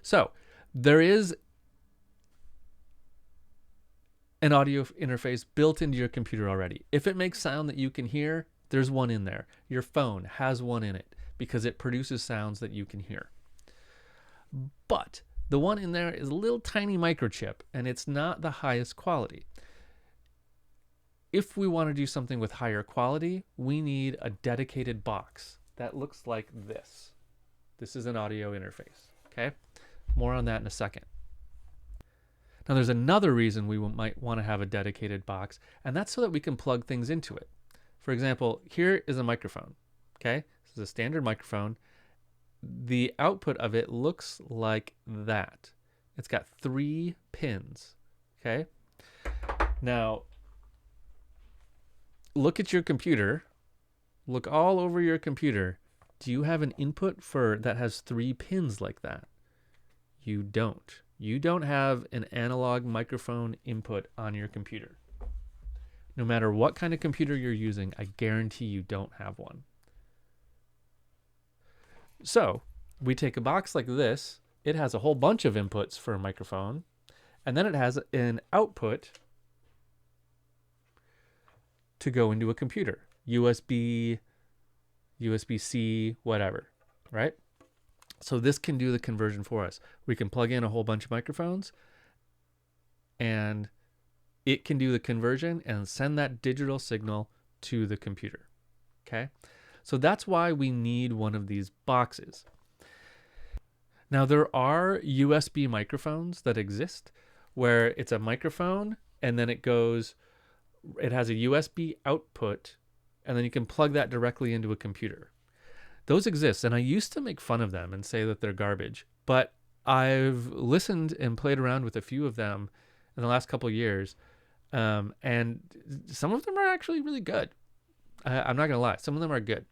So there is an audio interface built into your computer already. If it makes sound that you can hear, there's one in there. Your phone has one in it because it produces sounds that you can hear. But the one in there is a little tiny microchip, and it's not the highest quality. If we want to do something with higher quality, we need a dedicated box that looks like this. This is an audio interface, okay? More on that in a second. Now, there's another reason we might want to have a dedicated box, and that's so that we can plug things into it. For example, here is a microphone, okay? This is a standard microphone. The output of it looks like that. It's got 3 pins, okay? Now, look at your computer. Look all over your computer. Do you have an input that has 3 pins like that? You don't. You don't have an analog microphone input on your computer. No matter what kind of computer you're using, I guarantee you don't have one. So we take a box like this. It has a whole bunch of inputs for a microphone, and then it has an output to go into a computer. USB, USB-C, whatever, right? So this can do the conversion for us. We can plug in a whole bunch of microphones, and it can do the conversion and send that digital signal to the computer, okay? So that's why we need one of these boxes. Now, there are USB microphones that exist where it's a microphone and then it has a USB output, and then you can plug that directly into a computer. Those exist, and I used to make fun of them and say that they're garbage, but I've listened and played around with a few of them in the last couple of years, and some of them are actually really good. I'm not going to lie. Some of them are good.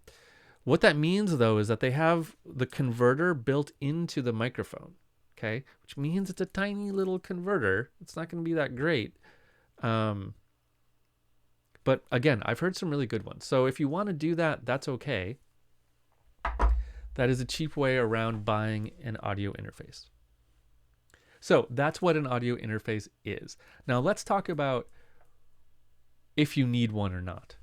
What that means, though, is that they have the converter built into the microphone, okay? Which means it's a tiny little converter. It's not going to be that great. But again, I've heard some really good ones. So if you want to do that, that's okay. That is a cheap way around buying an audio interface. So that's what an audio interface is. Now let's talk about if you need one or not.